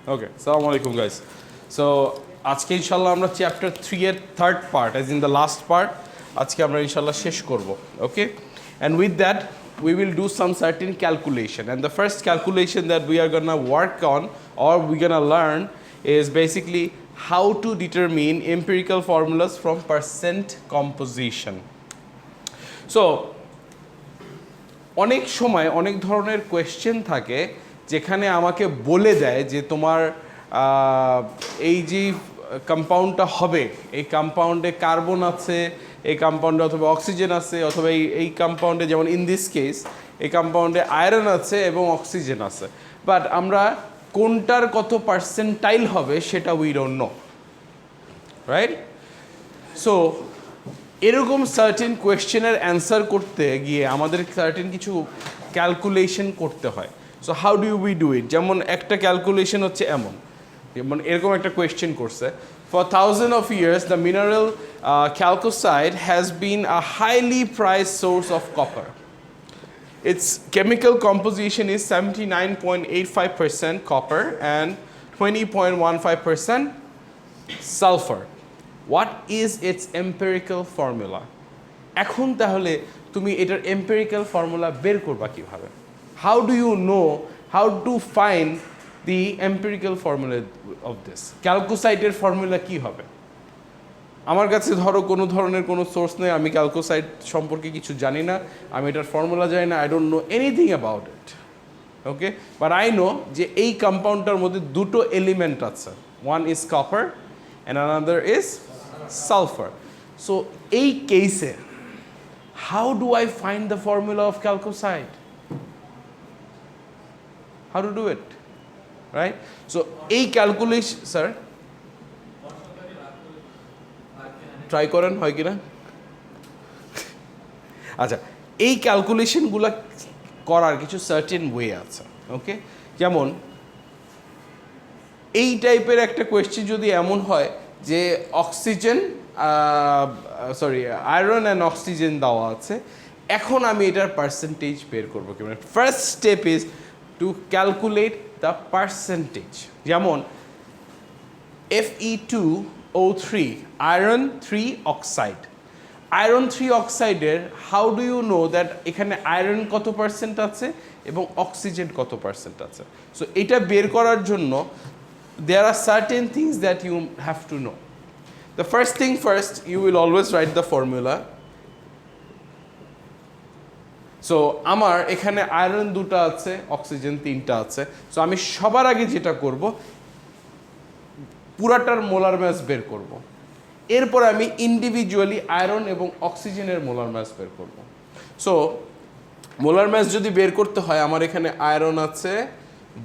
Okay, assalamu alaikum guys. So আজকে ইনশাআল্লাহ আমরা চ্যাপ্টার 3 এর third part as in the last part আজকে আমরা ইনশাআল্লাহ শেষ করব. Okay? And with that we will do some certain calculation, and the first calculation that we are going to work on or we're going to learn is basically how to determine empirical formulas from percent composition. So অনেক সময় অনেক ধরনের question থাকে যেখানে আমাকে বলে দেয় যে তোমার এই যে কম্পাউন্ডটা হবে, এই কম্পাউন্ডে কার্বন আছে, এই কম্পাউন্ডে অথবা অক্সিজেন আছে, অথবা এই কম্পাউন্ডে যেমন ইন দিস কেস এই কম্পাউন্ডে আয়রন আছে এবং অক্সিজেন আছে, বাট আমরা কোনটার কত পার্সেন্টাইল হবে সেটা we don't know, right? So এরকম সার্টেন কোয়েশ্চেনের অ্যান্সার করতে গিয়ে আমাদের সার্টেন কিছু ক্যালকুলেশন করতে হয়. So how do we do it? যেমন একটা ক্যালকুলেশন হচ্ছে এমন, যেমন এরকম একটা কোয়েশ্চেন করছে, for thousand of years the mineral chalcocite has been a highly prized source of copper. Its chemical composition is 79.85% copper and 20.15% sulfur. What is its empirical formula? এখন তাহলে তুমি এটার empirical formula বের করবা কিভাবে? How do you know how to find the empirical formula of this? ক্যালকোসাইটের formula কি হবে? আমার কাছে ধরো কোনো ধরনের কোনো সোর্স নেই, আমি ক্যালকোসাইট সম্পর্কে কিছু জানি না, আমি এটার ফর্মুলা জানি না, I don't know anything about it, okay? But I know যে এই কম্পাউন্ডটার মধ্যে দুটো এলিমেন্ট আছে, one is copper and another is sulphur. So এই কেসে how do I find the formula of chalcocite? How to do it, right? So এই calculation, sir try করেন হয় কিনা. আচ্ছা, এই ক্যালকুলেশনগুলো করার কিছু সার্টেন ওয়ে আছে, ওকে? যেমন এই টাইপের একটা কোয়েশ্চেন যদি এমন হয় যে অক্সিজেন আয়রন অ্যান্ড অক্সিজেন দেওয়া আছে, এখন আমি এটার পার্সেন্টেজ বের করবো কিভাবে? First step is to calculate the percentage. যেমন Fe2O3 iron 3 oxide. Iron 3 অক্সাইডের how do you know that এখানে আয়রন কত পার্সেন্ট আছে এবং অক্সিজেন কত পার্সেন্ট আছে? সো এটা বের করার জন্য there are certain things that you have to know. The first thing first, you will always write the formula. So আমার এখানে আয়রন 2টা আছে, অক্সিজেন 3টা আছে. সো আমি সবার আগে যেটা করব পুরাটার মোলার মাস বের করব. এরপর আমি ইন্ডিভিজুয়ালি আয়রন এবং অক্সিজেনের মোলার মাস বের করব. সো মোলার মাস যদি বের করতে হয়, আমার এখানে আয়রন আছে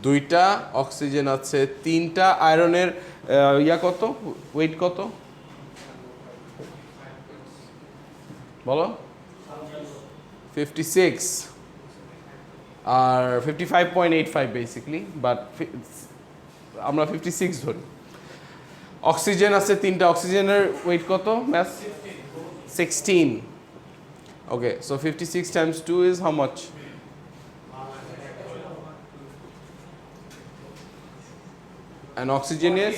2টা, অক্সিজেন আছে 3টা. আয়রনের কত, ওয়েট কত বলো? 56 আর 55.85 বেসিক্যালি, বাট আমরা 56 ধরি. অক্সিজেন আছে 3টা, অক্সিজেনের ওয়েট কত mass? 16. Okay, so 56 times 2 is how much? And oxygen is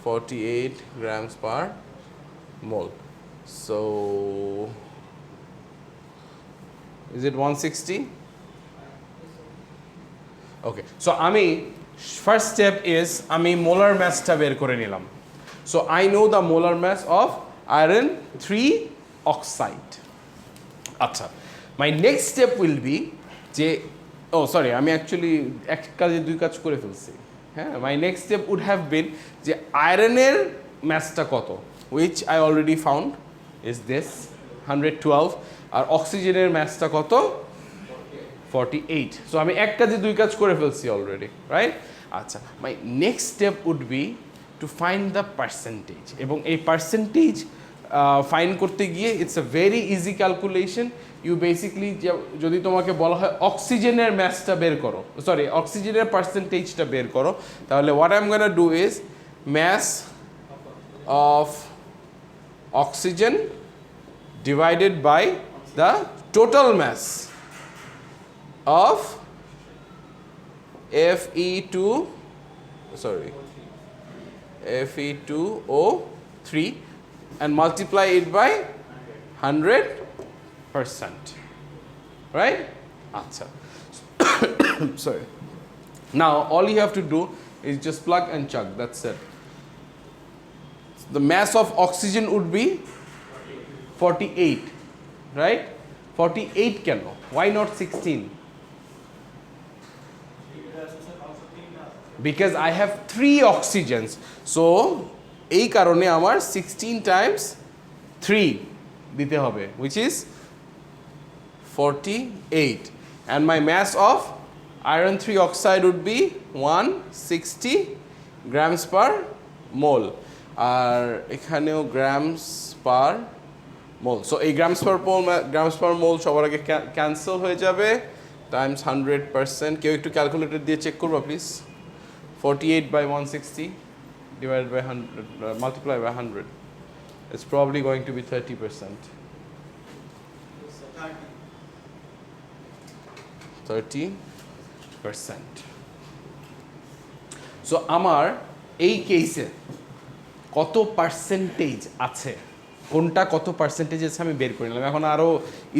48 grams per mole. So is it 160? Okay, so আমি first step is আমি molar massটা বের করে নিলাম. So I know the molar mass of iron 3 oxide. আচ্ছা, my next step will be যে আমি actually এক কাজে দুই কাজ করে ফেলছি. হ্যাঁ, my next step would have been যে আয়রনের ম্যাসটা কত, which I already found is this 112, আর অক্সিজেনের ম্যাসটা কত? 48. সো আমি এক কাজে দুই কাজ করে ফেলছি অলরেডি, রাইট? আচ্ছা, my next step would be to find the percentage. এবং এই পার্সেন্টেজ ফাইন্ড করতে গিয়ে it's a very easy calculation. You basically যদি তোমাকে বলা হয় অক্সিজেনের ম্যাসটা বের করো, অক্সিজেনের পার্সেন্টেজটা বের করো, তাহলে what I am gonna do is mass of oxygen divided by the total mass of Fe2O3 sorry, Fe2O3 and multiply it by 100%. Right? Acha. Sorry. Now all you have to do is just plug and chug. That's it. The mass of oxygen would be 48. Right? 48 can. Why not 16? Because I have 3 oxygens. So, এই কারণে আমার 16 times 3 দিতে হবে, which is 48. And my mass of iron 3 oxide would be 160 grams per mole. আর এখানেও grams per mole. So, এই grams per mole সবার আগে cancel হয়ে যাবে times 100%. কেউ একটু ক্যালকুলেটর দিয়ে চেক করবা please? 48 by 160 divided by 100, multiplied by 100. It's probably going to be 30%. 30%. So, আমার এই কেসে কত পার্সেন্টেজ আছে, কোনটা কত পার্সেন্টেজ আছে আমি বের করে নিলাম। এখন আরও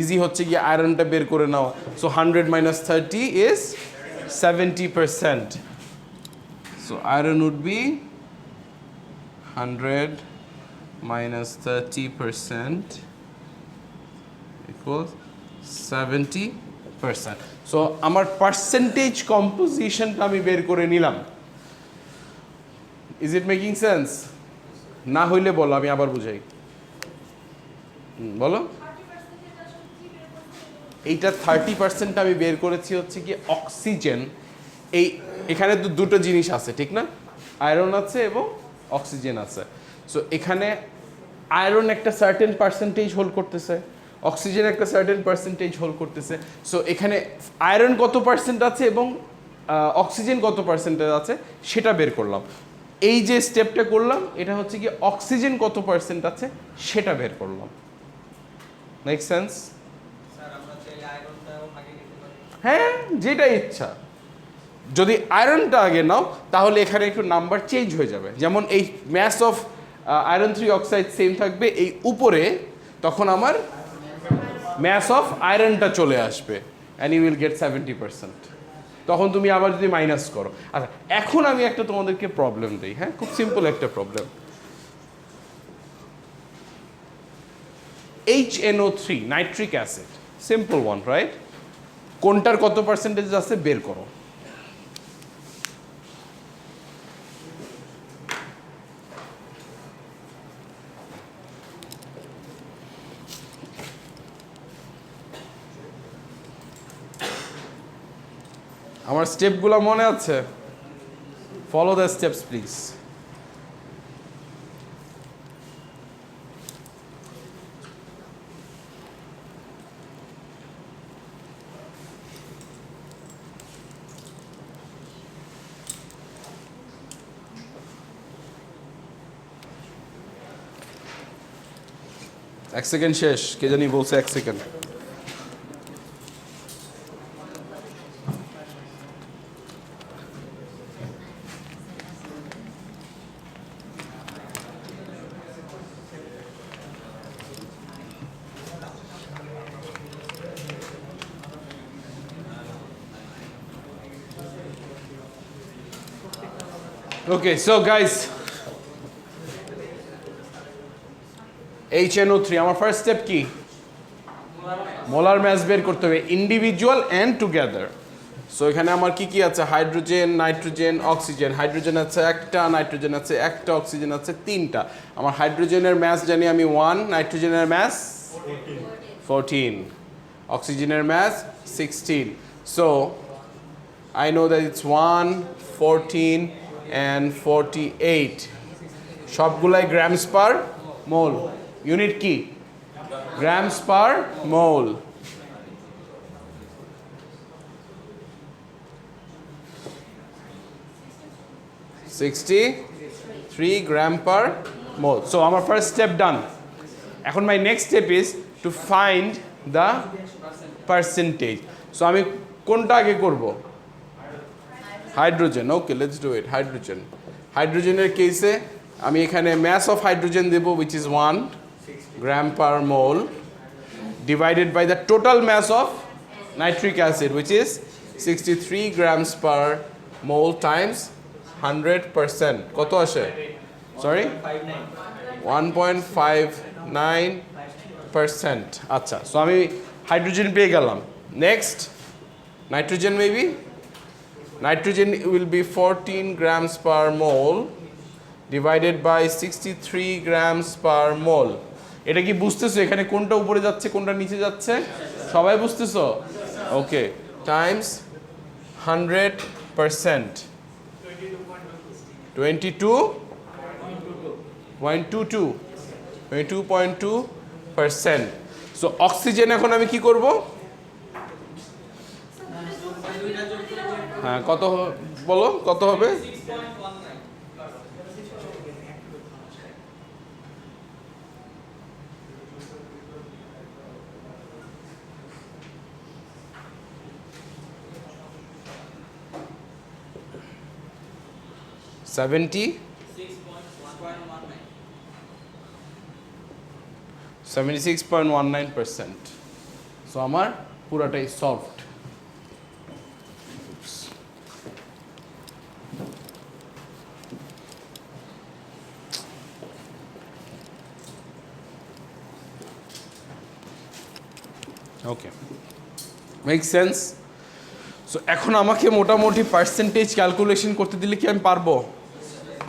ইজি হচ্ছে গিয়ে আয়রনটা বের করে নেওয়া। So 100 minus 30 is 70%. So iron would be 100 minus 30% equals 70%. So আমার পার্সেন্টেজ কম্পোজিশনটা আমি বের করে নিলাম। Is it making sense? না হইলে বলো, আমি আবার বুঝাই। বলো। এইটা 30% আমি বের করেছি হচ্ছে কি অক্সিজেন। এখানে তো দুটো জিনিস আছে, ঠিক না? আয়রন আছে এবং অক্সিজেন আছে। সো এখানে আয়রন একটা সার্টেন পার্সেন্টেজ হোল্ড করতেছে, অক্সিজেন একটা সার্টেন পার্সেন্টেজ হোল্ড করতেছে। সো এখানে আয়রন কত পার্সেন্ট আছে এবং অক্সিজেন কত পার্সেন্টেজ আছে সেটা বের করলাম। এই যে স্টেপটা করলাম এটা হচ্ছে কি অক্সিজেন কত পার্সেন্ট আছে সেটা বের করলাম। Make sense? হ্যাঁ, যেটা ইচ্ছা। যদি আয়রনটা আগে নাও তাহলে এখানে একটু নাম্বার চেঞ্জ হয়ে যাবে। যেমন এই mass of iron 3 oxide same থাকবে, এই উপরে তখন আমার ম্যাস অফ আয়রনটা চলে আসবে অ্যান্ড ইউ উইল গেট 70%। তখন তুমি আবার যদি মাইনাস করো। আচ্ছা, এখন আমি একটা তোমাদেরকে প্রবলেম দিই। হ্যাঁ, খুব সিম্পল একটা problem. HNO3 nitric acid, simple one, right? কোনটার কত পার্সেন্টেজ আছে বের করো। আমার স্টেপগুলো মনে আছে? Follow the steps please. এক সেকেন্ড শেষ, কে জানি বলছে 1 second. Okay, so guys, HNO3 আমার ফার্স্ট স্টেপ কি? মোলার মাস বের করতে হবে, ইন্ডিভিজুয়াল অ্যান্ড টুগেদার। সো এখানে আমার কি কি আছে? Hydrogen, nitrogen, oxygen. হাইড্রোজেন আছে একটা, নাইট্রোজেন আছে একটা, অক্সিজেন আছে 3টা। আমার হাইড্রোজেনের মাস জানি আমি 1, নাইট্রোজেনের মাস 14, অক্সিজেনের মাস 16। So I know that it's 1, 14 and 48. সবগুলাই গ্রামস পার মোল। ইউনিট কি? গ্রামস পার মোল। $63 গ্রাম পার মোল। সো আমার ফার্স্ট স্টেপ ডান। এখন মাই next step is two find the percentage. So আমি কোনটা আগে করব? Hydrogen, okay let's do it. Hydrogen, হাইড্রোজেনের কেসে আমি এখানে ম্যাস অফ হাইড্রোজেন দেবো which is 1 gram per mole divided by the total mass of nitric acid which is 63 grams per mole times 100%. কত আসে? সরি 1.59%। আচ্ছা, সো আমি হাইড্রোজেন পেয়ে গেলাম। Next nitrogen, maybe nitrogen will be 14 grams per mole divided by 63 grams per mole. এটা কি বুঝতেছো এখানে কোনটা উপরে যাচ্ছে কোনটা নিচে যাচ্ছে? সবাই বুঝতেছো? ওকে, টাইমস 100%, 22.22%। সো অক্সিজেন এখন আমি কি করব? হ্যাঁ, কত বলো, কত হবে? সেভেন্টি 76.19%। সো আমার পুরাটাই সফট। ওকে, মেক সেন্স? সো এখন আমাকে মোটামুটি পার্সেন্টেজ ক্যালকুলেশন করতে দিলে কি আমি পারবো?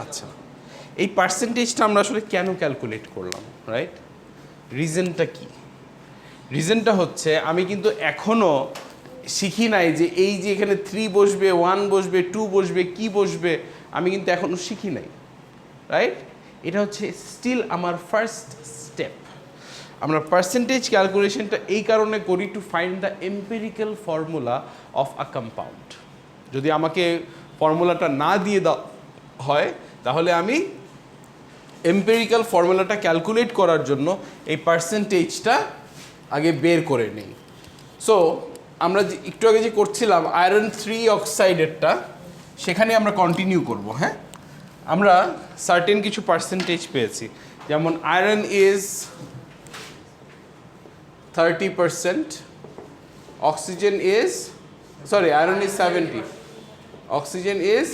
আচ্ছা, এই পার্সেন্টেজটা আমরা আসলে কেন ক্যালকুলেট করলাম, রাইট? রিজনটা কি? রিজনটা হচ্ছে আমি কিন্তু এখনও শিখি নাই যে এই যে এখানে 3 বসবে, 1 বসবে, 2 বসবে, কি বসবে, আমি কিন্তু এখনও শিখি নাই, রাইট? এটা হচ্ছে স্টিল আমার ফার্স্ট স্টেপ। আমরা পার্সেন্টেজ ক্যালকুলেশনটা এই কারণে করি two find the empirical formula of a compound. যদি আমাকে ফর্মুলাটা না দিয়ে দেওয়া হয় তাহলে আমি এম্পিরিক্যাল ফর্মুলাটা ক্যালকুলেট করার জন্য এই পার্সেন্টেজটা আগে বের করে নিই। সো আমরা যে একটু আগে যে করছিলাম আয়রন 3 অক্সাইডেরটা, সেখানে আমরা কন্টিনিউ করব। হ্যাঁ, আমরা সার্টেন কিছু পার্সেন্টেজ পেয়েছি, যেমন iron is 30%, oxygen is, sorry, iron is 70, oxygen is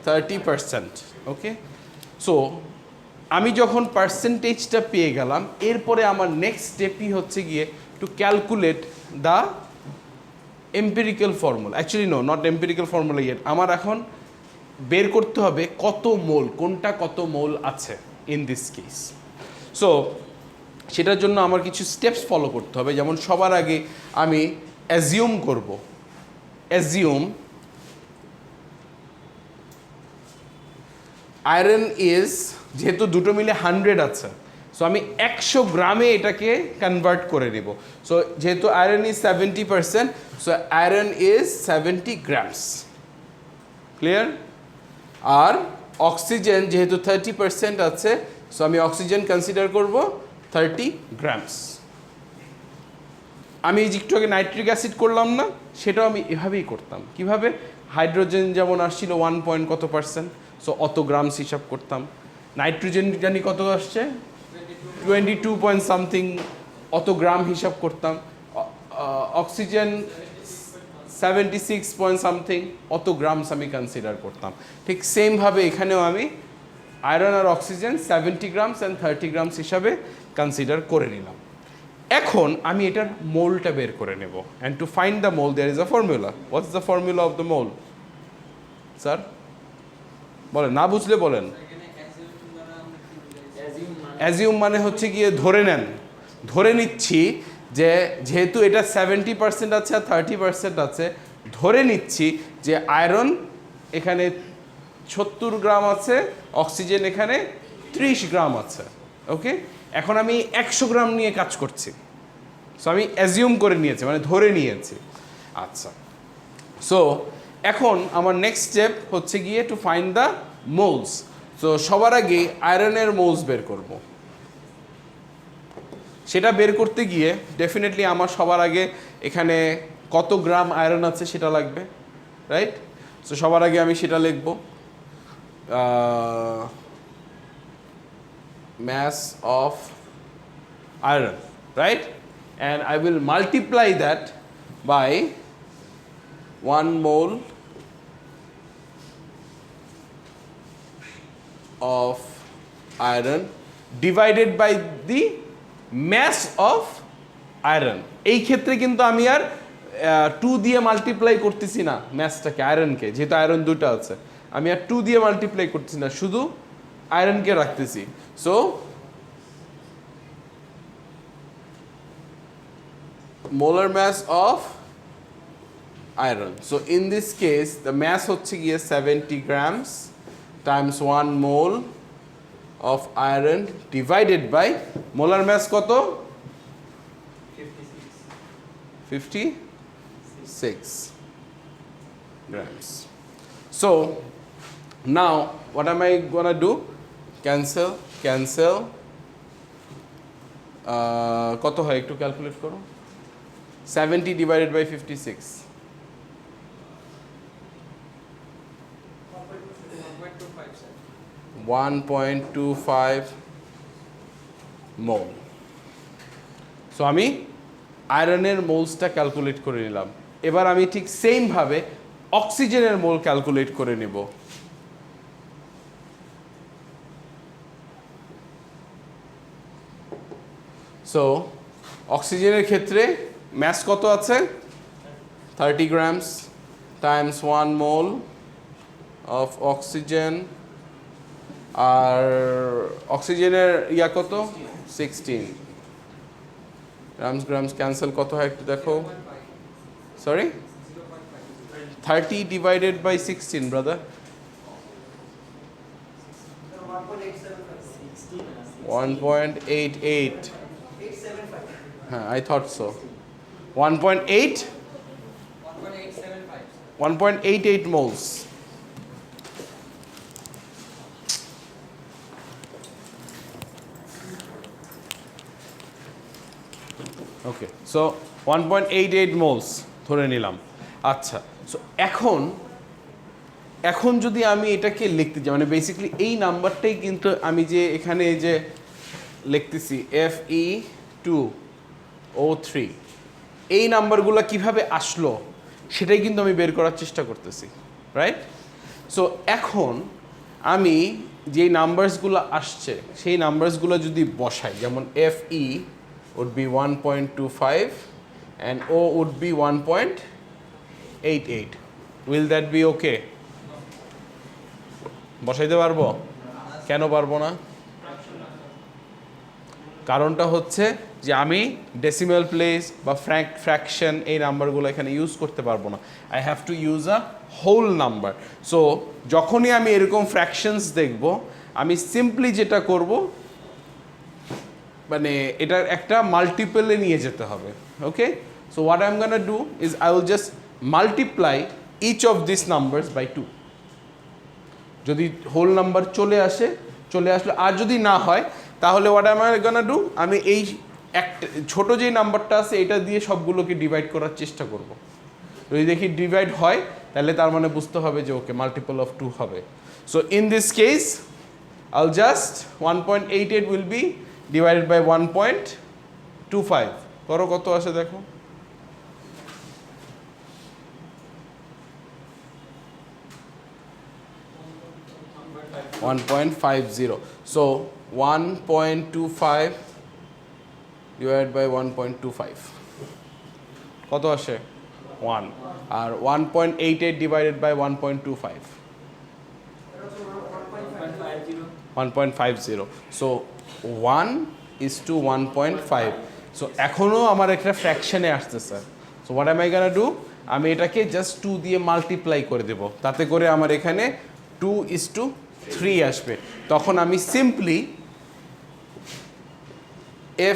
30%, okay? So আমি যখন পার্সেন্টেজটা পেয়ে গেলাম, এরপরে আমার নেক্সট স্টেপই হচ্ছে গিয়ে to calculate the empirical formula. Actually no, not empirical formula yet. আমার এখন বের করতে হবে কত মোল, কোনটা কত মোল আছে ইন দিস কেস। সো সেটার জন্য আমার কিছু স্টেপস ফলো করতে হবে। যেমন সবার আগে আমি অ্যাজিউম করব, অ্যাজিউম আয়রন ইজ, যেহেতু দুটো মিলে 100 আছে, সো আমি 100 গ্রামে এটাকে কনভার্ট করে নেব। সো যেহেতু iron is 70%, so iron is 70 grams. Clear? আর অক্সিজেন যেহেতু 30% আছে, সো আমি অক্সিজেন কনসিডার করব 30 গ্রামস। আমি একটু আগে নাইট্রিক অ্যাসিড করলাম না, সেটাও আমি এভাবেই করতাম। কিভাবে? হাইড্রোজেন যেমন আসছিল 1 পয়েন্ট কত পার্সেন্ট, সো অত গ্রামস হিসাব করতাম। নাইট্রোজেন জানি কত আসছে, 22 পয়েন্ট সামথিং, অত গ্রাম হিসাব করতাম। অক্সিজেন 76 পয়েন্ট সামথিং, অত গ্রামস আমি কনসিডার করতাম। ঠিক সেমভাবে এখানেও আমি আয়রন আর অক্সিজেন 70 গ্রামস অ্যান্ড 30 গ্রামস হিসাবে কনসিডার করে নিলাম। এখন আমি এটার মোলটা বের করে নেব। And to find the mole there is a formula. What's the formula of the mole? Sir বলেন, না বুঝলে বলেন। অ্যাজিউম মানে হচ্ছে গিয়ে ধরে নেন, ধরে নিচ্ছি যে যেহেতু এটা 70% আছে আর 30% আছে, ধরে নিচ্ছি যে আয়রন এখানে 70 গ্রাম আছে, অক্সিজেন এখানে 30 গ্রাম আছে। ওকে, এখন আমি 100 গ্রাম নিয়ে কাজ করছি। সো আমি অ্যাজিউম করে নিয়েছি, মানে ধরে নিয়েছি। আচ্ছা, সো এখন আমার নেক্সট স্টেপ হচ্ছে গিয়ে টু ফাইন্ড দ্য মোলস। তো সবার আগে আয়রনের মোলস বের করব। সেটা বের করতে গিয়ে ডেফিনেটলি আমার সবার আগে এখানে কত গ্রাম আয়রন আছে সেটা লাগবে, রাইট? সো সবার আগে আমি সেটা লিখব, mass of iron, right? And I will multiply that by 1 mole of iron divided by the mass of iron. এই ক্ষেত্রে কিন্তু আমি আর 2 দিয়ে মাল্টিপ্লাই করতেছি না ম্যাসটাকে, আয়রনকে, যেহেতু আয়রন দুটো আছে আমি আর 2 দিয়ে মাল্টিপ্লাই করতেছি না, শুধু আয়রনকে রাখতেছি। So molar mass of iron. So in this case the mass হচ্ছে গিয়ে 70 grams times 1 mole of iron divided by molar mass কত? 56 grams. So now what am I gonna do? Cancel কত হয় একটু ক্যালকুলেট করো। 70 divided by 56, 1.25 mole. সো আমি আয়রনের মোলসটা calculate করে নিলাম। এবার আমি ঠিক সেম ভাবে অক্সিজেনের মোল ক্যালকুলেট করে নেব। সো অক্সিজেনের ক্ষেত্রে ম্যাস কত আছে? 30 grams times 1 mole of oxygen, আর অক্সিজেনের ইয়া কত? 16 grams ক্যান্সেল কত হয় একটু দেখো। Sorry, 30 divided by 16 brother, 1.88. হ্যাঁ, I thought so. 1.88 moles. Okay, so 1.88 moles ধরে নিলাম। আচ্ছা, সো এখন যদি আমি এটাকে লিখতে যাই, মানে বেসিক্যালি এই নাম্বারটাই কিন্তু আমি যে এখানে এই যে লিখতেছি Fe2O3, এই নাম্বারগুলো কিভাবে আসলো সেটাই কিন্তু আমি বের করার চেষ্টা করতেছি, রাইট? সো এখন আমি যেই নাম্বারসগুলো আসছে সেই নাম্বারসগুলো যদি বসাই, যেমন Fe would be 1.25 and O would be 1.88. Will that be okay? বসাইতে পারবো? কেন পারবো না? কারণটা হচ্ছে যে আমি ডেসিমাল প্লেস বা ফ্র্যাকশন এই নাম্বারগুলো এখানে ইউজ করতে পারবো না। I have to use a whole number. So যখনই আমি এরকম ফ্র্যাকশনস দেখব, আমি সিম্পলি যেটা করব, মানে এটার একটা মাল্টিপলে নিয়ে যেতে হবে। Okay, so what I am gonna do is I will just multiply each of this numbers by 2। যদি হোল নাম্বার চলে আসলো, আর যদি না হয় তাহলে what I am gonna do, আমি এই একটা ছোটো যেই নাম্বারটা আছে এটা দিয়ে সবগুলোকে ডিভাইড করার চেষ্টা করব। যদি দেখি ডিভাইড হয় তাহলে তার মানে বুঝতে হবে যে ওকে মাল্টিপল অফ 2 হবে। So in this case I'll just 1.88 will be divided by 1.25। করো কত আসে দেখো। 1.50. So 1.25 divided by 1.25 কত আসে? 1। আর 1.88 divided by 1.25 1.50. So 1:1.5. So এখনো আমার একটা ফ্র্যাকশনে আসতেছে। So what am I gonna do? আমি এটাকে জাস্ট 2 দিয়ে মাল্টিপ্লাই করে দেব, তাতে করে আমার এখানে 2:3 আসবে। তখন আমি সিম্পলি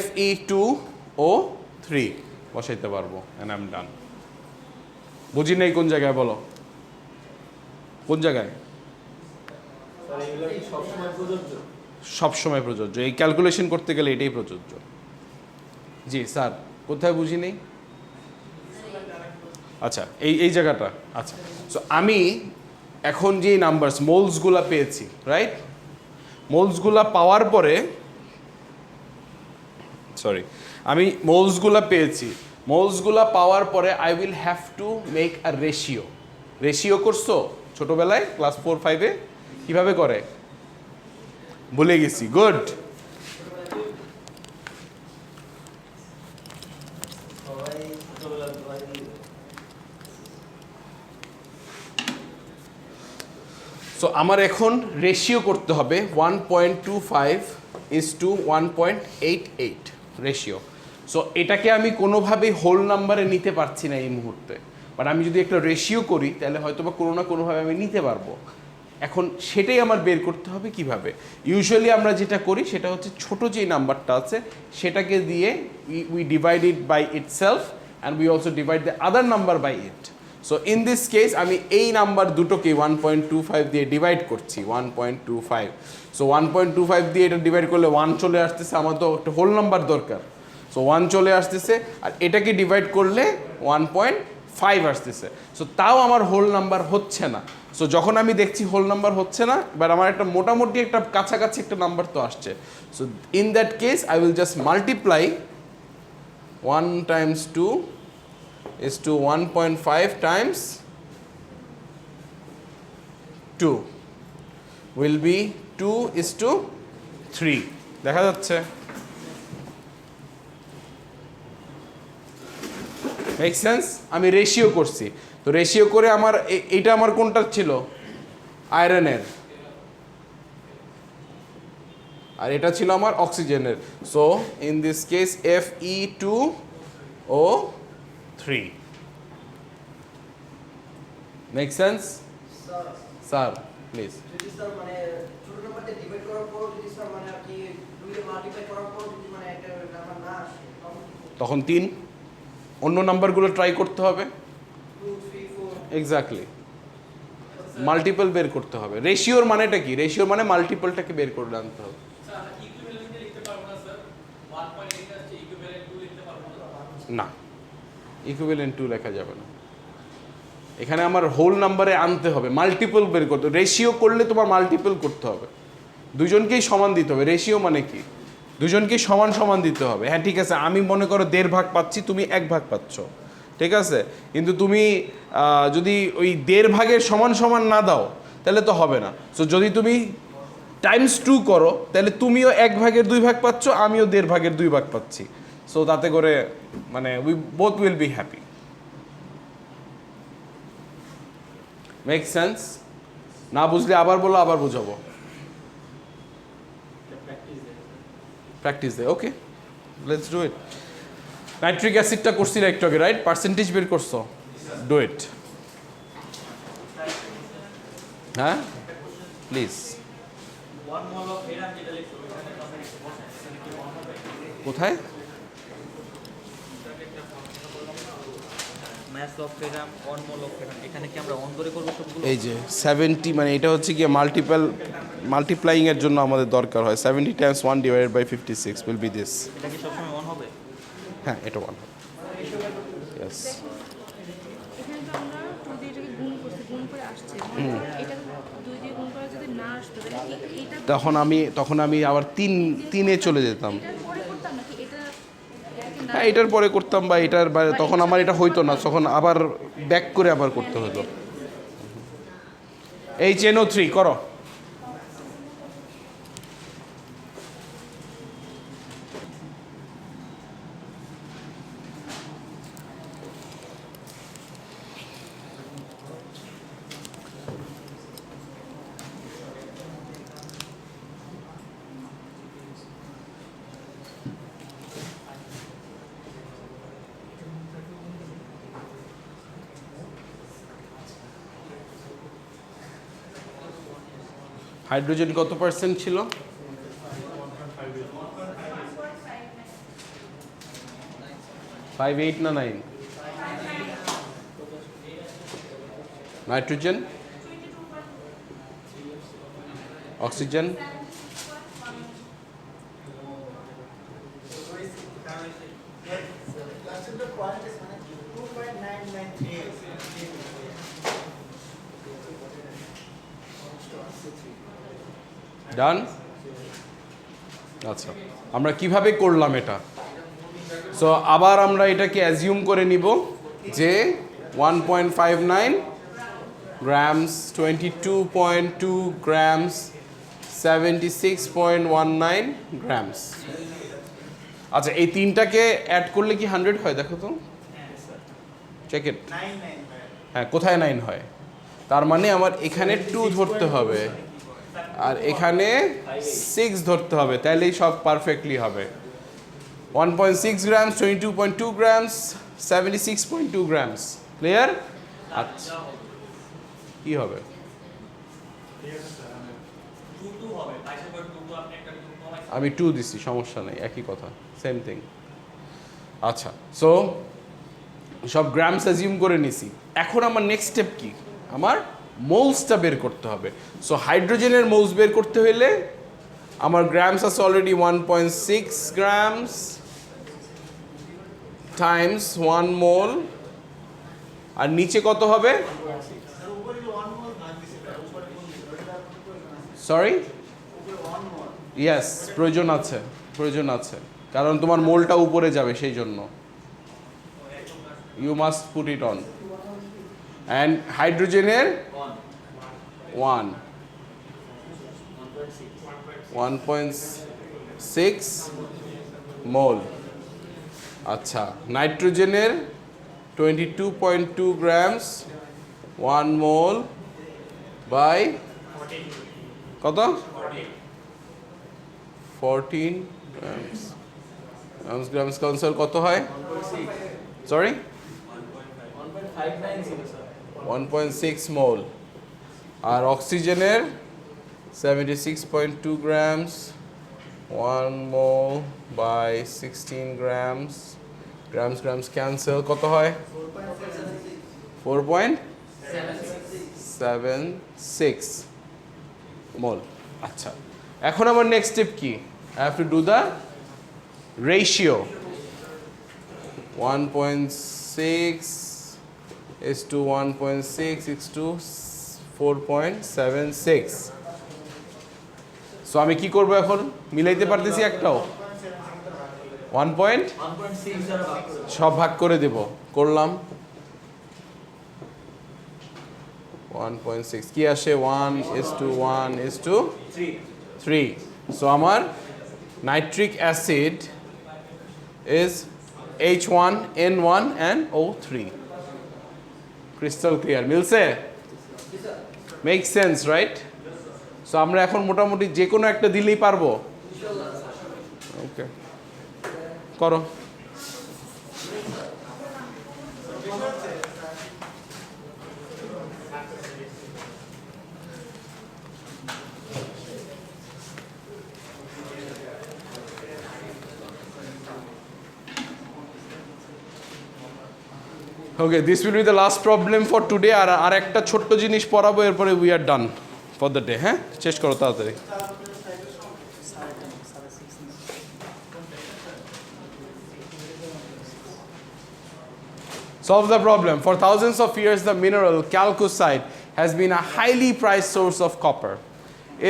Fe2O3 বসাইতে পারবো, and I'm done. বুঝি নাই কোন জায়গায় বলো, কোন জায়গায়? সব সময় প্রযোজ্য, এই ক্যালকুলেশন করতে গেলে এটাই প্রযোজ্য। জি স্যার, কোথায় বুঝি নেই? আচ্ছা, এই জায়গাটা। আচ্ছা, সো আমি এখন যে নাম্বারস মোলসগুলা পেয়েছি, রাইট? মোলসগুলা পাওয়ার পরে সরি আমি মোলসগুলা পেয়েছি, মোলসগুলা পাওয়ার পরে I will have to make a ratio. Ratio করছো ছোটোবেলায় ক্লাস 4-5-এ? কীভাবে করে ভুলে গেছি, গুড। সো আমার এখন রেশিও করতে হবে 1.25:1.88 রেশিও। সো এটাকে আমি কোনোভাবেই হোল নাম্বারে নিতে পারছি না এই মুহূর্তে, বাট আমি যদি একটা রেশিও করি তাহলে হয়তো বা কোনো না কোনোভাবে আমি নিতে পারবো। এখন সেটাই আমার বের করতে হবে কিভাবে। ইউজুয়ালি আমরা যেটা করি সেটা হচ্ছে ছোট যেই নাম্বারটা আছে সেটাকে দিয়ে we divide it by itself and we also divide the other number by it. So in this case আমি এই নাম্বার দুটোকে 1.25 দিয়ে ডিভাইড করছি, 1.25। সো 1.25 দিয়ে এটা ডিভাইড করলে 1 চলে আসতেছে, আমার তো একটা হোল নাম্বার দরকার। সো 1 চলে আসতেছে, আর এটাকে ডিভাইড করলে 1.5 আসতেছে। সো তাও আমার হোল নাম্বার হচ্ছে না। সো যখন আমি দেখছি হোল নাম্বার হচ্ছে না, বাট আমার একটা মোটামুটি একটা কাছাকাছি একটা নাম্বার তো আসছে। So in that case I will just multiply 1 times 2 is to 1.5 times 2 will be 2:3। দেখা যাচ্ছে? Make sense? আমি রেশিও করছি, তো রেশিও করে আমার এইটা আমার কোনটা ছিল, আয়রনের, আর এটা ছিল আমার অক্সিজেনের। So in this case Fe2O3। Make sense sir? Please. যদি স্যার মানে ছোট নাম্বারটা ডিভাইড করার পর যদি স্যার মানে আপনি 2 এ মাল্টিপ্লাই করার পর যদি মানে একটা নাম্বার না আসে তখন 3 অন্য নাম্বারগুলো ট্রাই করতে হবে। 2 3 4 এক্স্যাক্টলি, মাল্টিপল বের করতে হবে। রেশিওর মানেটা কি? রেশিওর মানে মাল্টিপলটাকে বের করে আনতে হবে। স্যার আমরা ইকুইভ্যালেন্ট লিখতে পারবো না স্যার? 1.8 আসছে, ইকুইভ্যালেন্ট 2 লিখতে পারবো না? না, ইকুইভ্যালেন্ট 2 লেখা যাবে না। এখানে আমার হোল নাম্বারে আনতে হবে, মাল্টিপল বের করতে হবে। রেশিও করলে তোমার মাল্টিপল করতে হবে, দুজনকেই সমান দিতে হবে। রেশিও মানে কি? দুজনকেই সমান সমান দিতে হবে। হ্যাঁ ঠিক আছে, আমি মনে করো 1.5 ভাগ পাচ্ছি, তুমি 1 ভাগ পাচ্ছ, ঠিক আছে, কিন্তু তুমি যদি ওই 1.5 ভাগের সমান সমান না দাও তাহলে তো হবে না। সো যদি তুমি টাইমস 2 করো তাহলে তুমিও 1 ভাগের 2 ভাগ পাচ্ছ, আমিও 1.5 ভাগের 2 ভাগ পাচ্ছি। সো তাতে করে মানে we both will be happy. Make sense? না বুঝলে আবার বলো, আবার বুঝাবো। প্র্যাকটিস দে, okay, let's do it. Nitric অ্যাসিডটা করছি না একটু আগে, রাইট? পার্সেন্টেজ বের করছো, ডু ইট। হ্যাঁ প্লিজ। 1 মোল অফ এরাম যেটা লিখছো এখানে আমরা বসাই, এখানে কি 1 হবে? কোথায়? ম্যাস অফ এরাম 1 মোল অফ এরাম, এখানে কি আমরা অন করে করব সবগুলো? এই যে 70, মানে এটা হচ্ছে কি মাল্টিপ্লাইং এর জন্য আমাদের দরকার হয় 70 times 1 divided by 56 will be this। এটা কি সবসময় অন হবে? হ্যাঁ এটা 1 ইয়েস। এখানে তো আমরা 2 দিয়ে এটাকে গুণ করছি, গুণ করে আসছে, এটা 2 দিয়ে গুণ করে যদি না আসতো তাহলে এটা তখন আমি আবার 3-এ চলে যেতাম। এটার পরে করতাম নাকি এটা হ্যাঁ এটার পরে করতাম, বা এটার বাইরে, তখন আমার এটা হইতো না, তখন আবার ব্যাক করে আবার করতে হতো। এই NO3 করো। হাইড্রোজেন কত পার্সেন্ট ছিল? 5, 8 না 9? নাইট্রোজেন, অক্সিজেন, ডান। আচ্ছা, আমরা কিভাবে করলাম এটা? সো আবার আমরা এটাকে অ্যাজিউম করে নিব যে 1.59 grams, 22.2 grams, 76.19 grams. আচ্ছা, এই তিনটাকে অ্যাড করলে কি 100 হয়? দেখো তো, চেক ইট। হ্যাঁ, কোথায় 9 হয়? তার মানে আমার এখানে 2 ধরতে হবে আর এখানে 6 ধরতে হবে, তাইলেই সব পারফেক্টলি হবে। 1.6 grams, 22.2 grams, 76.2 grams. ক্লিয়ার? আচ্ছা, কি হবে? 2 হবে 22 আপনি একটা 2 কমাইছেন। আমি 2 দিছি, সমস্যা নেই, একই কথা, সেম থিং। আচ্ছা, সো সব গ্রামস অ্যাজিউম করে নিছি। এখন আমার নেক্সট স্টেপ কি? আমার মোলসটা বের করতে হবে। সো হাইড্রোজেনের মোলস বের করতে হলে আমার গ্রামস আছে অলরেডি 1.6 গ্রামস টাইমস 1 মোল, আর নিচে কত হবে? সরি, ইয়েস, প্রয়োজন আছে, প্রয়োজন আছে, কারণ তোমার মোলটা উপরে যাবে, সেই জন্য you must put it on. And হাইড্রোজেনের 1.6 মোল। আচ্ছা, নাইট্রোজেনের 22.2 গ্রামস 1 মোল বাই কত? 14 grams. গ্রামস কাউন্সিল কত হয়? সরি, 1.6 মোল। আর অক্সিজেনের 76.2 grams 1 mole by 16 grams. Grams cancel, কত হয়? 4.76 মোল। আচ্ছা, এখন আমার নেক্সট স্টেপ কি? I have to do the ratio. 1.6 is to 1.6 is to 4.76. So আমি কি করব এখন? মিলাইতে পারতেছি একটাও? 1.6 সব ভাগ করে দেব, করলাম। 1.6 কি আসে? 1 is to 1 is to 3. So আমার nitric acid is H1N1 and O3. Crystal clear? মিলছে? Makes sense, right? So আমরা এখন মোটামুটি যে কোনো একটা দিলেই পারবো। ওকে, করো। Okay, this will be the last problem for today. আর একটা ছোট্ট জিনিস পড়াবো, এরপরে we are done for the day. হ্যাঁ, শেষ করো তাড়াতাড়ি। Solve the problem. For thousands of years, the mineral chalcocite has been a highly prized source of copper.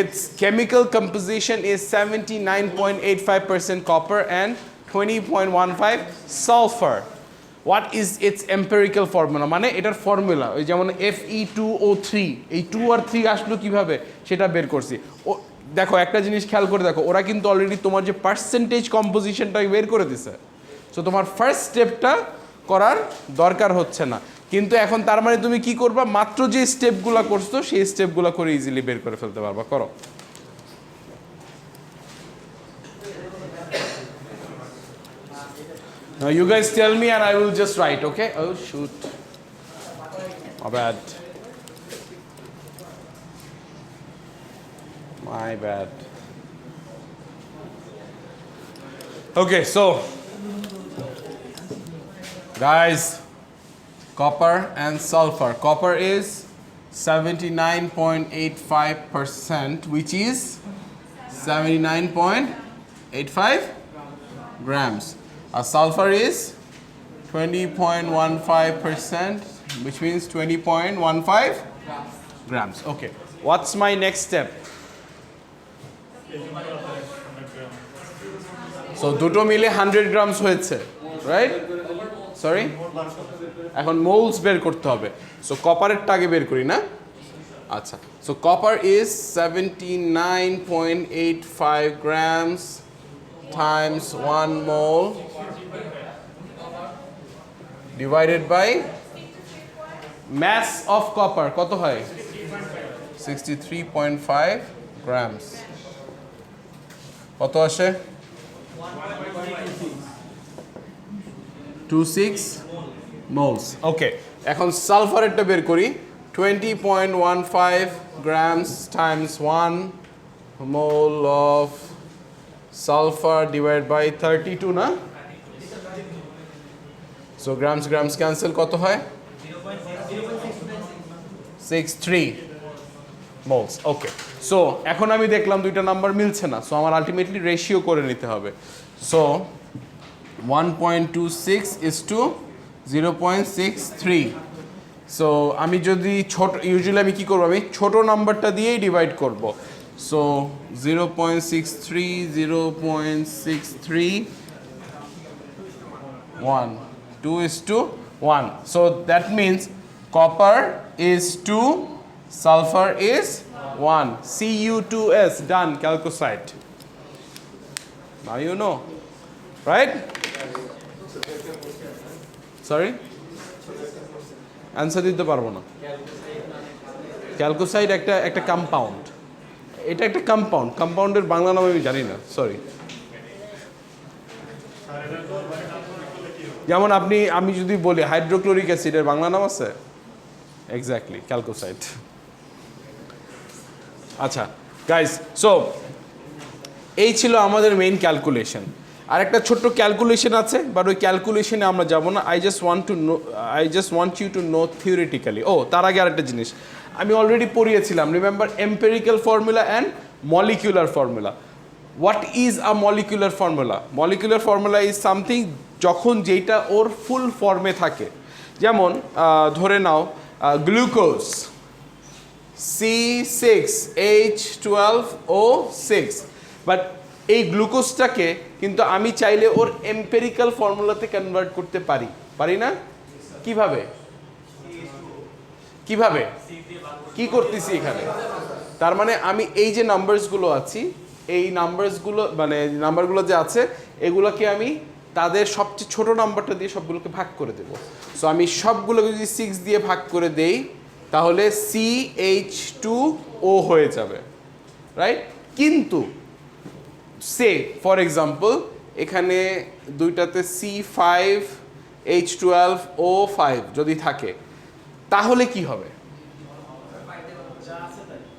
Its chemical composition is 79.85% copper and 20.15 sulfur. What is its empirical formula? মানে এটার formula, ওই যেমন Fe2O3, এই 2 আর 3 আসলো কিভাবে সেটা বের করছি। ও দেখো, একটা জিনিস খেয়াল করে দেখো, ওরা কিন্তু অলরেডি তোমার যে পার্সেন্টেজ কম্পোজিশনটা বের করে দিছে। সো তোমার ফার্স্ট স্টেপটা করার দরকার হচ্ছে না, কিন্তু এখন তার মানে তুমি কি করবা? মাত্র যে স্টেপগুলো করছো সেই স্টেপগুলো করে ইজিলি বের করে ফেলতে পারবা। করো। Now you guys tell me and I will just write, okay? Oh shoot. My bad. My bad. Okay, so guys, copper and sulfur. Copper is 79.85%, which is 79.85 grams. Sulfur is 20.15%, which means 20.15 grams. Okay, what's my next step? So দুটো মিলে 100 grams হয়েছে, right? Sorry, এখন moles বের করতে হবে। So কপারেরটা আগে বের করি না? আচ্ছা, so copper is 79.85 grams times 1 mole divided by mass of copper কত হয়? 63.5 grams। কত আসে? 26 moles। ওকে, এখন সালফারেরটা বের করি। 20.15 grams times 1 mole of sulfur divided by 32 না? So grams cancel, কত হয়? 63 moles। ওকে, সো এখন আমি দেখলাম দুইটা নাম্বার মিলছে না, সো আমার আলটিমেটলি রেশিও করে নিতে হবে। So 1.26 is to 0.63। সো আমি যদি ছোট, ইউজুয়ালি আমি কি করব, আমি ছোট নাম্বারটা দিয়েই ডিভাইড করব। So 0.63 0.63 1 2 is to 1। So that means copper is 2, sulfur is 1, Cu2s, done, chalcocite। Now you know, right? Sorry, answer দিতে পারবো না। ক্যালকোসাইড একটা কম্পাউন্ড, এটা একটা কম্পাউন্ড, কম্পাউন্ডের বাংলা নাম আমি জানি না, সরি। যেমন আমি যদি বলি হাইড্রোক্লোরিক অ্যাসিডের বাংলা নাম আছে? এক্স্যাক্টলি, ক্যালকোসাইড। আচ্ছা গাইস, সো এই ছিল আমাদের মেইন ক্যালকুলেশন। আর একটা ছোট্ট ক্যালকুলেশন আছে, বাট ওই ক্যালকুলেশনে আমরা যাব না। I just want you to know theoretically. ও, তার আগে আরেকটা জিনিস আমি অলরেডি পড়িয়েছিলাম, remember empirical formula and molecular formula. What is a molecular formula? Molecular formula is something যখন যেটা ওর ফুল ফর্মে থাকে। যেমন ধরে নাও গ্লুকোজ C6H12O6, বাট এই গ্লুকোজটাকে কিন্তু আমি চাইলে ওর এম্পেরিক্যাল ফর্মুলাতে কনভার্ট করতে পারি না? কিভাবে কি করতেছি এখানে? তার মানে আমি এই যে নাম্বারসগুলো আছে, এই নাম্বারগুলো যে আছে, এগুলোকে আমি তাদের সবচেয়ে ছোট নাম্বারটা দিয়ে সবগুলোকে ভাগ করে দেব। সো আমি সবগুলোকে যদি 6 দিয়ে ভাগ করে দেই, তাহলে CH2O হয়ে যাবে, রাইট? কিন্তু সে ফর এক্সাম্পল এখানে দুইটাতে C5H12O5 যদি থাকে, তাহলে কি হবে?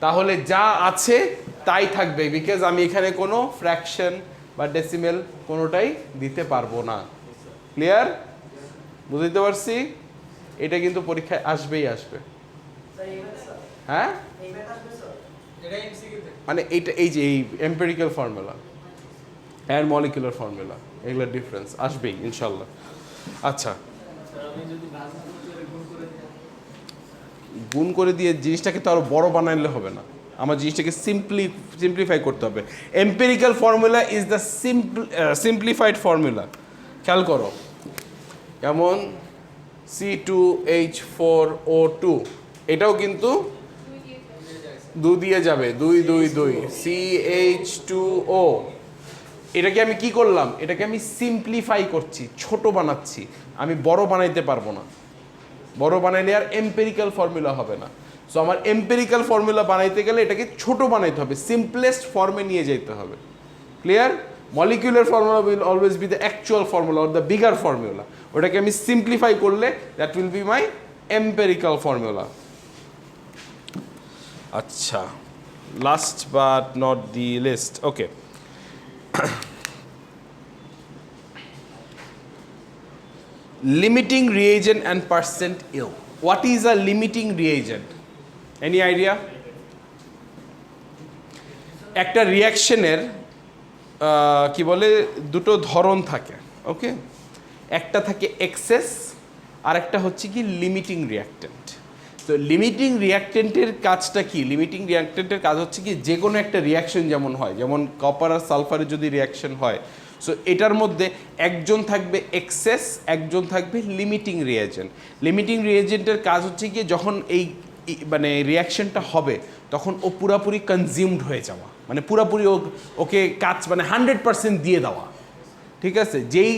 তাহলে যা আছে তাই থাকবে, বিকজ আমি এখানে কোনো ফ্র্যাকশন বা ডেসিমেল কোনোটাই দিতে পারবো না। ক্লিয়ার? বুঝতে পারছি? এটা কিন্তু পরীক্ষায় আসবে। হ্যাঁ, মানে এই যে এই empirical formula and molecular formula, এগুলোর ডিফারেন্স আসবেই ইনশাল্লাহ। আচ্ছা, গুণ করে দিয়ে জিনিসটাকে তো আরো বড় বানাইলে হবে না, আমার জিনিসটাকে সিম্পলিফাই করতে হবে। Empirical formula is the simplified formula. খেয়াল করো, যেমন C2H4O2, এটাও কিন্তু 2 দিয়ে যাবে, 2 2 2 CH2O। এটাকে আমি কি করলাম? এটাকে আমি সিম্পলিফাই করছি, ছোট বানাচ্ছি, আমি বড় বানাইতে পারবো না। বড় বানাইলে আর এম্পেরিক্যাল ফর্মুলা হবে না। সো আমার এম্পেরিক্যাল ফর্মুলা বানাইতে গেলে এটাকে ছোট বানাইতে হবে, সিম্পলেস্ট ফর্মে নিয়ে যেতে হবে। Clear? Molecular formula will always be the actual formula or the bigger formula. ওটাকে আমি সিম্পলিফাই করলে that will be my empirical formula. আচ্ছা, last but not the least, okay. Limiting reagent and percent yield. What is a limiting reagent? Any idea? একটা রিয়াকশনের কি বলে, দুটো ধরন থাকে, ওকে? একটা থাকে এক্সেস, আর একটা হচ্ছে কি লিমিটিং রিয়াক্টেন্ট। তো তো লিমিটিং রিঅ্যাক্টেন্টের কাজটা কি? লিমিটিং রিঅ্যাক্টেন্টের কাজ হচ্ছে কি, যে কোনো একটা রিয়াকশন যেমন হয়, যেমন কপার আর সালফারের যদি রিয়াকশন হয়, সো এটার মধ্যে একজন থাকবে এক্সেস, একজন থাকবে লিমিটিং রিয়েজেন্ট। লিমিটিং রিয়েজেন্টের কাজ হচ্ছে কি, যখন এই মানে রিয়াকশনটা হবে তখন ও পুরাপুরি কনজিউমড হয়ে যাওয়া, মানে পুরাপুরি ওকে কাজ মানে 100% দিয়ে দেওয়া, ঠিক আছে? যেই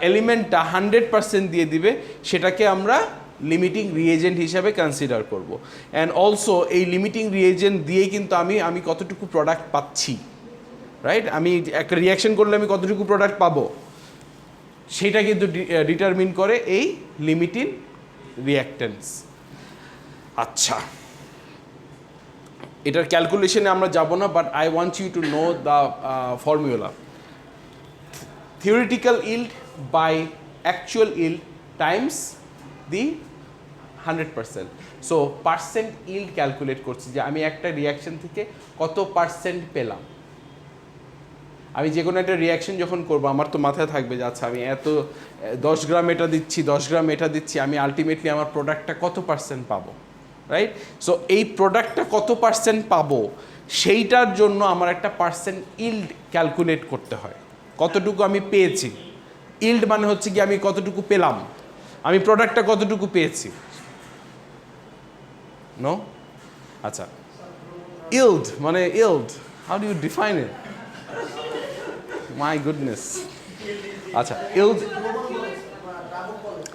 এলিমেন্টটা 100% দিয়ে দিবে সেটাকে আমরা লিমিটিং রিয়েজেন্ট হিসাবে কনসিডার করব। অ্যান্ড অলসো এই লিমিটিং রিয়েজেন্ট দিয়েই কিন্তু আমি কতটুকু প্রোডাক্ট পাচ্ছি, রাইট? আমি একটা রিয়াকশন করলে আমি কতটুকু প্রোডাক্ট পাবো সেটা কিন্তু ডিটারমিন করে এই লিমিটিং রিঅ্যাক্টেন্স। আচ্ছা, এটার ক্যালকুলেশনে আমরা যাব না, but I want you to know the formula. Theoretical yield by actual yield times the 100%। So percent yield calculate করছি যে আমি একটা রিয়াকশন থেকে কত পার্সেন্ট পেলাম। আমি যে কোনো একটা রিয়াকশন যখন করবো আমার তো মাথায় থাকবে যে আচ্ছা আমি এত 10 গ্রাম এটা দিচ্ছি, 10 গ্রাম এটা দিচ্ছি, আমি আলটিমেটলি আমার প্রোডাক্টটা কত পার্সেন্ট পাবো, রাইট? সো এই প্রোডাক্টটা কত পার্সেন্ট পাবো সেইটার জন্য আমার একটা পার্সেন্ট ইল্ড ক্যালকুলেট করতে হয়, কতটুকু আমি পেয়েছি। ইল্ড মানে হচ্ছে কি আমি কতটুকু পেলাম, আমি প্রোডাক্টটা কতটুকু পেয়েছি। নো? আচ্ছা, ইল্ড মানে yield, how do you define it? My goodness. আচ্ছা, ইল্ড,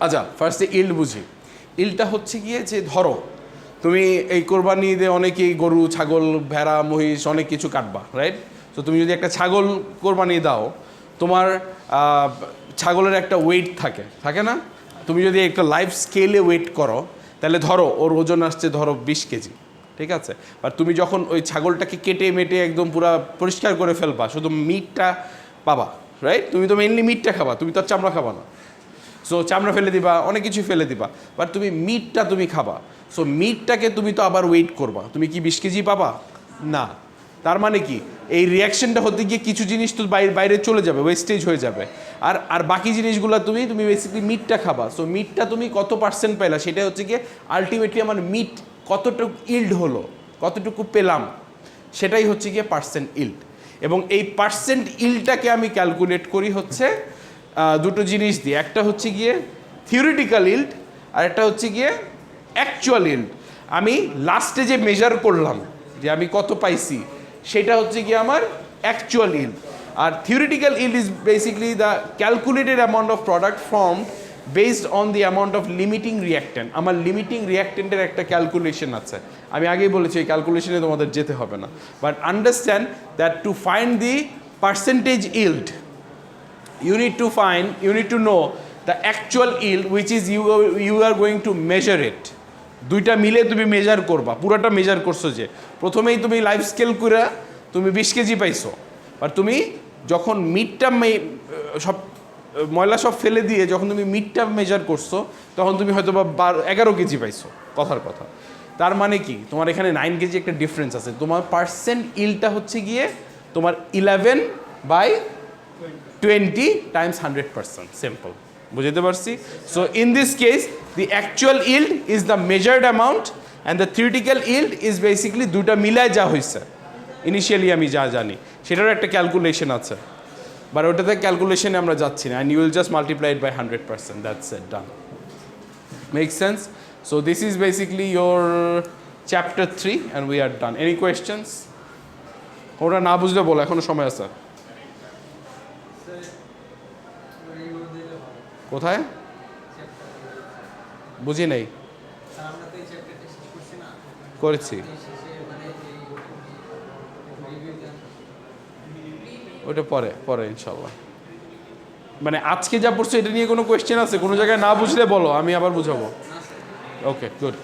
আচ্ছা ফার্স্টে ইল্ড বুঝি। ইল্ডটা হচ্ছে গিয়ে যে ধরো তুমি এই কোরবানি ঈদে অনেকেই গরু, ছাগল, ভেড়া, মহিষ অনেক কিছু কাটবা, রাইট? তো তুমি যদি একটা ছাগল কোরবানি দাও, তোমার ছাগলের একটা ওয়েট থাকে না? তুমি যদি একটা লাইফ স্কেলে ওয়েট করো তাহলে ধরো ওর ওজন আসছে ধরো 20 কেজি, ঠিক আছে? আর তুমি যখন ওই ছাগলটাকে কেটে মেটে একদম পুরো পরিষ্কার করে ফেলবা, শুধু মিটটা পাবা, রাইট? তুমি তো মেনলি মিটটা খাবা, তুমি তো আর চামড়া খাবা না। সো চামড়া ফেলে দিবা, অনেক কিছু ফেলে দিবা, বাট তুমি মিটটা তুমি খাবা। সো মিটটাকে তুমি তো আবার ওয়েট করবা, তুমি কি 20 কেজি পাবা? না। তার মানে কি, এই রিয়াকশনটা হতে গিয়ে কিছু জিনিস তো বাইরে চলে যাবে, ওয়েস্টেজ হয়ে যাবে, আর বাকি জিনিসগুলো তুমি বেসিক্যালি মিটটা খাবা। সো মিটটা তুমি কত পার্সেন্ট পাইলা সেটা হচ্ছে গিয়ে আলটিমেটলি আমার মিট কতটুকু ইল্ড হলো, কতটুকু পেলাম, সেটাই হচ্ছে গিয়ে পার্সেন্ট ইল্ড। এবং এই পার্সেন্ট ইল্ডটাকে আমি ক্যালকুলেট করি হচ্ছে দুটো জিনিস দিয়ে, একটা হচ্ছে গিয়ে থিওরিটিক্যাল ইল্ড আর একটা হচ্ছে গিয়ে অ্যাকচুয়াল ইল্ড। আমি লাস্টে যে মেজার করলাম যে আমি কত পাইছি সেটা হচ্ছে গিয়ে আমার অ্যাকচুয়াল ইল্ড। আর theoretical yield is basically the calculated amount of product formed based on the amount of limiting reactant. আমার লিমিটিং রিঅ্যাক্টেন্টের একটা ক্যালকুলেশন আছে, আমি আগেই বলেছি এই ক্যালকুলেশনে তোমাদের যেতে হবে না, but understand that to find the percentage yield you need to know the actual yield which is you are going to measure it. দুইটা মিলে তুমি মেজার করবা, পুরোটা মেজার করছো যে প্রথমেই তুমি লাইফ স্কেল করে তুমি 20 কেজি পাইছো, আর তুমি যখন মিডটা সব ময়লা সব ফেলে দিয়ে যখন তুমি মিডটা মেজার করছো তখন তুমি হয়তো বা 11 কেজি পাইছো, কথার কথা। তার মানে কি, তোমার এখানে 9 কেজি একটা ডিফারেন্স আছে। তোমার পার্সেন্ট ইল্ডটা হচ্ছে গিয়ে তোমার 11/20 times 100%, সিম্পল, বুঝতে পারছি? So in this case the actual yield is the measured amount and the theoretical yield is basically দুটা মিলায় যা হয়েছে ইনিশিয়ালি আমি যা জানি সেটারও একটা ক্যালকুলেশন আছে, বাট ওটাতে ক্যালকুলেশনে আমরা যাচ্ছি না, and you will just multiply it by 100%, that's it, done. Make sense? So this is basically your chapter 3 and we are done. Any questions? ওটা না বুঝলে বলো, এখনো সময় আছে। কোথায় বুঝি নাই? করেছি, ওটা পরে ইনশাল্লাহ। মানে আজকে যা পড়ছো এটা নিয়ে কোনো কোয়েশ্চেন আছে? কোনো জায়গায় না বুঝলে বলো, আমি আবার বুঝাবো। ওকে, গুড।